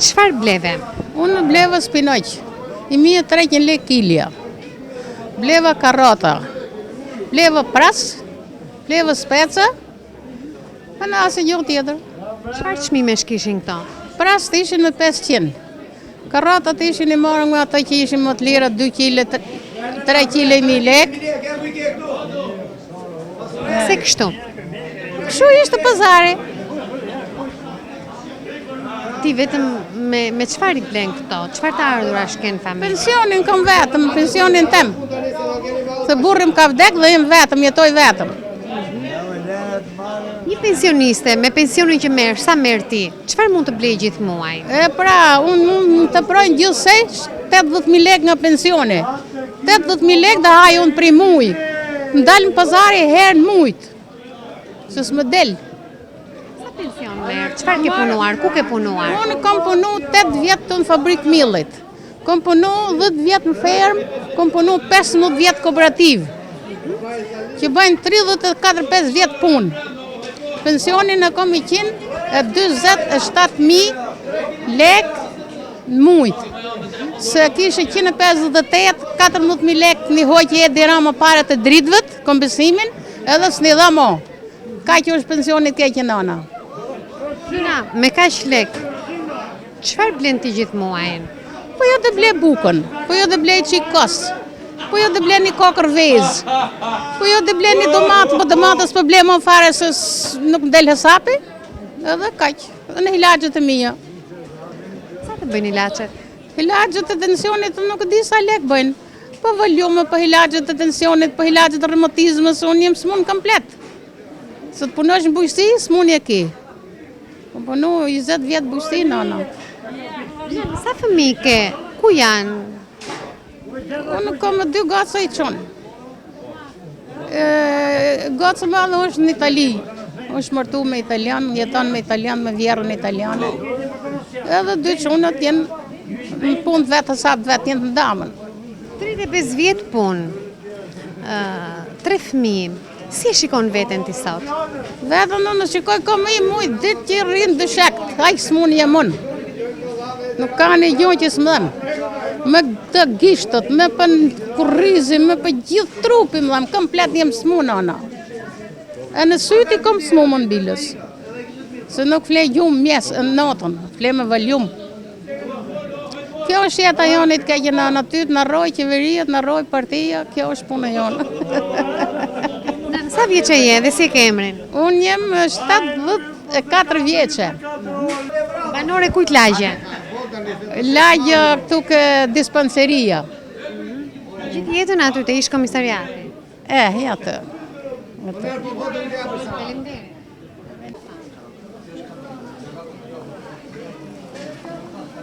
Çfarë bleve? Unë bleva spinaq, 1300 lekë kilja. Bleva karrota, bleva pras, bleva speca, pa në asë gjë tjetër. Çfarë çmimesh kishin këto? Pras të ishin me 500, karrotat ishin i marrë nga ato që ishin më të lira 2 kg, 3 kg 1000 lekë. Se kështu? Kështu ishte pazari. Ti vetëm me çfarë i blen këto? Çfarë të ardhura shken familje? Pensionin kam vetëm, pensionin tem. Se burrim ka vdek dhe jem vetëm, jetoj vetëm. Një pensioniste me pensionin që merr, sa merr ti? Çfarë mund të blej gjithë muaj? E pra, unë të projnë gjithsej 80.000 lekë nga pensioni. 80.000 lekë dhe hajë unë pri muj. Më dalë në pazari herë në mujt. Se s'më del. Sa pension merr? Çfarë ke punuar? Ku ke punuar? Unë kam punu 8 vjetë të në fabrikë millit. Kam punu 10 vjetë në fermë, kam punu 15 vjetë kooperativë. Që bëjnë 34-5 vjetë punë. Pensionin e kom 127.000 lekë në mujtë. Se kishe 158, 14.000 lekë një hoqje e dira më pare të dritëvet, kompesimin, edhe s'ni dha mo. Ka që është pensionit ke që nana. Lina, me kaq lekë, çfarë blen ti gjithë muajin? Po jo të ble bukën, po jo të ble qikos, po jo të ble një kokër vezë, po jo të ble një domatë, po domatës po ble më fare se nuk më del hesapi, edhe kaq, edhe në hilaqët e mija. Sa të bëjnë ilaçet? Hilaqët e tensionit nuk di sa lek bëjnë, po voljume, po hilaqët e tensionit, po hilaqët e reumatizmës, unë jem smun komplet. Se të punosh në bujësi, smun e ki. Po punu 20 vjetë bujësi, nana. Sa fëmijë ke? Ku janë? Unë kam 2 gaca i qonë. Gaca madhe është në Itali. është martu me italian, jeton me italian, me vjerën italiane. Edhe 2 çunat jenë në punë vetë, hesap vetë, jenë në damën. 35 vjetë punë, 3 fëmijë. Si e shikon veten ti sot? Vetën unë shikoj kom i mujt, ditë që rrinë dëshek, hajë s'mun jem unë. Nuk ka një gjohë që s'më me të gishtët, me për kurrizi, me për gjithë trupi më dhem, komplet jem s'mun ana. E në syti kom s'mu më në bilës. Se nuk flej gjumë mjesë në natën, flej me valjum. Kjo është jeta jonit ka gjena në tytë, në roj qeveriet, në roj partia, kjo është punë jonë. Sa vjeqe je dhe si ke emrin? Unë jem 74 vjeqe. Banore kujt lagje? Lagje këtu ke dispenseria. Gjithë jetën aty të ish komisariati? Jetë. Faleminderit.